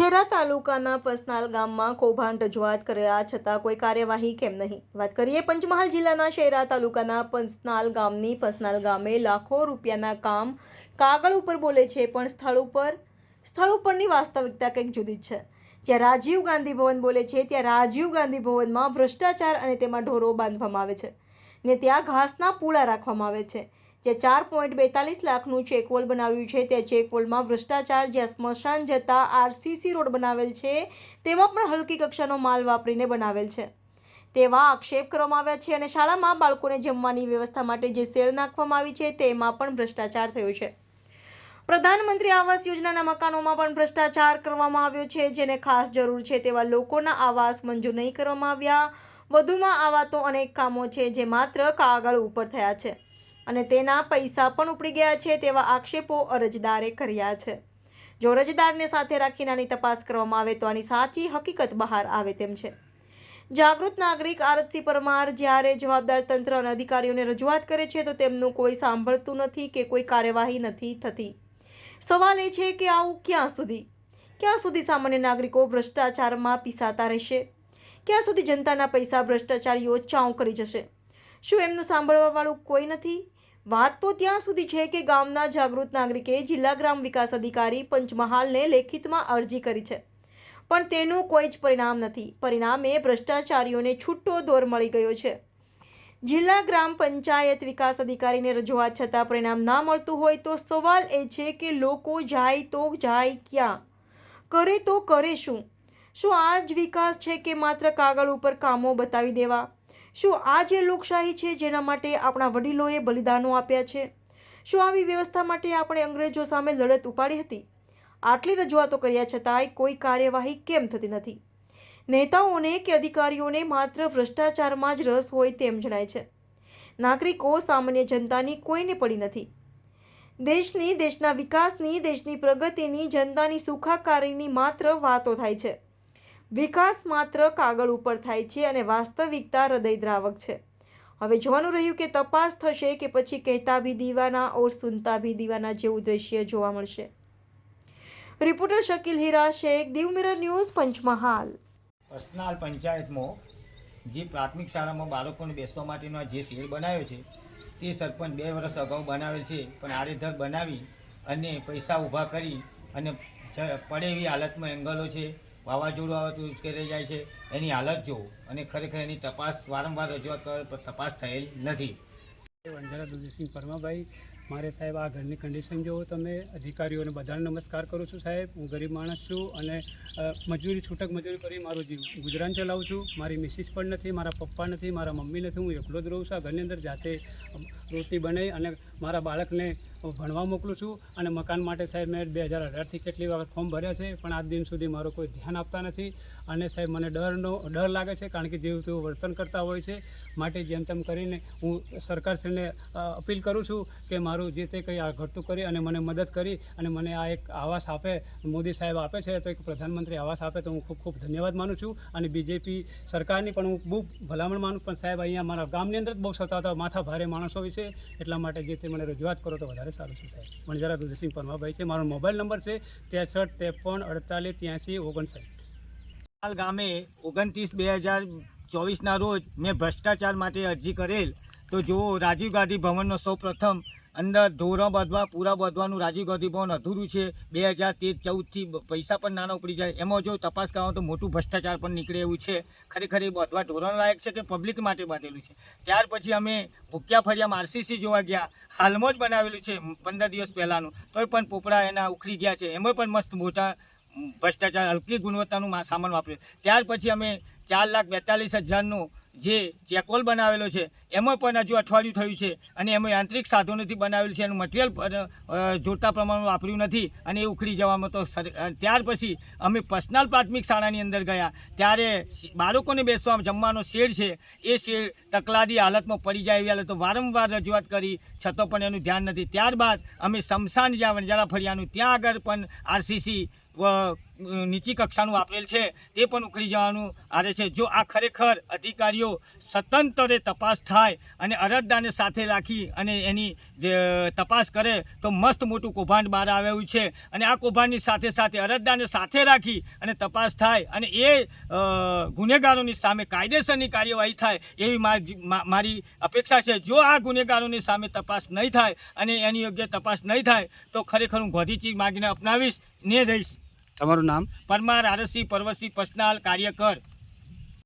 શેરા તાલુકાના પસનાલ ગામમાં કૌભાંડ રજૂઆત કર્યા છતાં કોઈ કાર્યવાહી કેમ નહીં? વાત કરીએ પંચમહાલ જિલ્લાના શેરા તાલુકાના પસનાલ ગામની. પસનાલ ગામે લાખો રૂપિયાના કામ કાગળ ઉપર બોલે છે, પણ સ્થળ ઉપરની વાસ્તવિકતા કંઈક જુદી જ છે. જ્યાં રાજીવ ગાંધી ભવન બોલે છે, ત્યાં રાજીવ ગાંધી ભવનમાં ભ્રષ્ટાચાર અને તેમાં ઢોરો બાંધવામાં આવે છે ને ત્યાં ઘાસના પૂળા રાખવામાં આવે છે. જે 4.42 લાખનું ચેકવોલ બનાવ્યું છે, તે ચેકવોલમાં ભ્રષ્ટાચાર. જ્યાં સ્મશાન જતા આરસીસી રોડ બનાવેલ છે, તેમાં પણ હલકી કક્ષાનો માલ વાપરીને બનાવેલ છે તેવા આક્ષેપ કરવામાં આવ્યા છે. અને શાળામાં બાળકોને જમવાની વ્યવસ્થા માટે જે શેડ નાખવામાં આવી છે, તેમાં પણ ભ્રષ્ટાચાર થયો છે. પ્રધાનમંત્રી આવાસ યોજનાના મકાનોમાં પણ ભ્રષ્ટાચાર કરવામાં આવ્યો છે. જેને ખાસ જરૂર છે તેવા લોકોના આવાસ મંજૂર નહીં કરવામાં આવ્યા. વધુમાં આવા તો અનેક કામો છે જે માત્ર કાગળ ઉપર થયા છે અને તેના પૈસા પણ ઉપડી ગયા છે તેવા આક્ષેપો અરજદારે કર્યા છે. જો અરજદારને સાથે રાખી નાની તપાસ કરવામાં આવે તો આની સાચી હકીકત બહાર આવે તેમ છે. જાગૃત નાગરિક આરતસિંહ પરમાર જ્યારે જવાબદાર તંત્ર અને અધિકારીઓને રજૂઆત કરે છે તો તેમનું કોઈ સાંભળતું નથી કે કોઈ કાર્યવાહી નથી થતી. સવાલ એ છે કે આવું ક્યાં સુધી સામાન્ય નાગરિકો ભ્રષ્ટાચારમાં પીસાતા રહેશે? ક્યાં સુધી જનતાના પૈસા ભ્રષ્ટાચારીઓ ચાઉ કરી જશે? શું એમનું સાંભળવા વાળું કોઈ નથી? વાત તો ત્યાં સુધી છે કે ગામના જાગૃત નાગરિકે જિલ્લા ગ્રામ વિકાસ અધિકારી પંચમહાલને લેખિતમાં અરજી કરી છે, પણ તેનું કોઈ જ પરિણામ નથી. પરિણામે ભ્રષ્ટાચારીઓને છૂટો દોર મળી ગયો છે. જિલ્લા ગ્રામ પંચાયત વિકાસ અધિકારીને રજૂઆત છતાં પરિણામ ના મળતું હોય તો સવાલ એ છે કે લોકો જાય તો જાય ક્યાં? કરે તો કરે શું? શું આ જ વિકાસ છે કે માત્ર કાગળ ઉપર કામો બતાવી દેવા? શું આ જે લોકશાહી છે જેના માટે આપણા વડીલોએ બલિદાનો આપ્યા છે? શું આવી વ્યવસ્થા માટે આપણે અંગ્રેજો સામે લડત ઉપાડી હતી? આટલી રજૂઆતો કર્યા છતાંય કોઈ કાર્યવાહી કેમ થતી નથી? નેતાઓને કે અધિકારીઓને માત્ર ભ્રષ્ટાચારમાં જ રસ હોય તેમ જણાય છે. નાગરિકો સામાન્ય જનતાની કોઈને પડી નથી. દેશના વિકાસની, દેશની પ્રગતિની, જનતાની સુખાકારીની માત્ર વાતો થાય છે. વિકાસ માત્ર કાગળ ઉપર થાય છે અને વાસ્તવિકતા હૃદયદ્રાવક છે. હવે જોવાનું રહ્યું કે તપાસ થશે કે પછી કહેતા ભી દીવાના ઓર સુનતા ભી દીવાના જેવું દ્રશ્ય જોવા મળશે. રિપોર્ટર શકીલ હીરા શેખ, દીવ મિરર ન્યૂઝ, પંચમહાલ. પસનાલ પંચાયતમાં જે પ્રાથમિક શાળામાં બાળકોને બેસવા માટેનો જે શેડ બનાવ્યો છે તે સરપંચ 2 વર્ષ અગાઉ બનાવેલ છે, પણ આડેધડ બનાવી અને પૈસા ઊભા કરી અને પડે એવી હાલતમાં એંગલો છે. વાવાઝોડું આવે તો ઉશ્કેરાઈ જાય છે. એની હાલત જુઓ અને ખરેખર એની તપાસ વારંવાર રજૂઆત કરે પણ તપાસ થયેલ નથી. વંજારા દુલજીસિંહ પરમાભાઈ, મારે સાહેબ આ ઘરની કન્ડિશન જુઓ તમે. અધિકારીઓને બધાને નમસ્કાર કરું છું સાહેબ. હું ગરીબ માણસ છું અને છૂટક મજૂરી કરી મારું ગુજરાન ચલાવું છું. મારી મિસિસ પણ નથી, મારા પપ્પા નથી, મારા મમ્મી નથી, હું એકલો જ રહું છું. આ ઘરની અંદર જાતે રોટી બનાવી અને મારા બાળકને ભણવા મોકલું છું. અને મકાન માટે સાહેબ મેં 2018થી કેટલી વખત ફોર્મ ભર્યા છે, પણ આજ દિન સુધી મારું કોઈ ધ્યાન આપતા નથી. અને સાહેબ મને ડર લાગે છે, કારણ કે જેવું તેવું વર્તન કરતા હોય છે. માટે જેમ તેમ કરીને હું સરકારશ્રીને અપીલ કરું છું કે મારું જે તે કંઈ આ ઘટતું કરી અને મને મદદ કરી અને મને આ એક આવાસ આપે, મોદી સાહેબ આપે છે તો એક પ્રધાનમંત્રી આવાસ આપે તો હું ખૂબ ખૂબ ધન્યવાદ માનું છું. અને બીજેપી સરકારની પણ હું બહુ ભલામણ માનું. પણ સાહેબ અહીંયા મારા ગામની અંદર જ બહુ સતાવતા માથા ભારે માણસો હોય છે, એટલા માટે જે તે મને રજૂઆત કરો તો વધારે સારું છે સાહેબ. વણજારા દુલજીસિંહ પરમાભાઈ છે. મારો મોબાઈલ નંબર છે 63 53 48 83 59. ગામે 29/2024ના રોજ મેં ભ્રષ્ટાચાર માટે અરજી કરેલ તો જુઓ, રાજીવ ગાંધી ભવનનો સૌપ્રથમ અંદર ઢોરો બાંધવા પૂરા બાંધવાનું રાજીવ ગાંધી ભવન અધૂરું છે. 2013-14થી પૈસા પણ નાના ઉપડી જાય. એમાં જો તપાસ કરવા તો મોટું ભ્રષ્ટાચાર પણ નીકળે એવું છે. ખરેખર એ બાંધવા ઢોરણ લાયક છે કે પબ્લિક માટે બાંધેલું છે? ત્યાર પછી અમે ભૂખ્યા ફળિયામાં આરસીસી જોવા ગયા. હાલમાં જ બનાવેલું છે 15 દિવસ પહેલાંનું, તોય પણ પોપડા એના ઉખડી ગયા છે. એમાં પણ મસ્ત મોટા ભ્રષ્ટાચાર, હલકી ગુણવત્તાનું સામાન વાપર્યું. ત્યાર પછી અમે 4,42,000નો જે ચેકવોલ બનાવેલો છે એમાં પણ હજુ અઠવાડિયું થયું છે અને એમાં યાંત્રિક સાધનોથી બનાવેલું છે. એનું મટીરિયલ જોડતા પ્રમાણમાં વાપર્યું નથી અને એ ઉખડી જવામાં તો. ત્યાર પછી અમે પસનાલ પ્રાથમિક શાળાની અંદર ગયા, ત્યારે બાળકોને બેસવા જમવાનો શેડ છે, એ શેડ તકલાદી હાલતમાં પડી જાય એવી હાલત. વારંવાર રજૂઆત કરી છતાં પણ એનું ધ્યાન નથી. ત્યારબાદ અમે સ્મશાન જ્યાં વણજારા ફળિયાનું ત્યાં આગળ પણ આરસીસી નીચી કક્ષાનું વાપરેલ છે તે પણ ઉખડી જવાનું આવે છે. જો આ ખરેખર અધિકારીઓ સ્વતંત્રે તપાસ થાય અને અરજદારને સાથે રાખી અને એની તપાસ કરે તો મસ્ત મોટું કૌભાંડ બહાર આવ્યું છે. અને આ કૌભાંડની સાથે સાથે અરજદારને સાથે રાખી અને તપાસ થાય અને એ ગુનેગારોની સામે કાયદેસરની કાર્યવાહી થાય એવી મારી અપેક્ષા છે. જો આ ગુનેગારોની સામે તપાસ નહીં થાય અને એની યોગ્ય તપાસ નહીં થાય તો ખરેખર હું ગાંધીજી માર્ગને અપનાવીશ ને રહીશ. તમારું નામ? પરમાર આરસી પર્વતસિંહ પસનાલ કાર્યકર.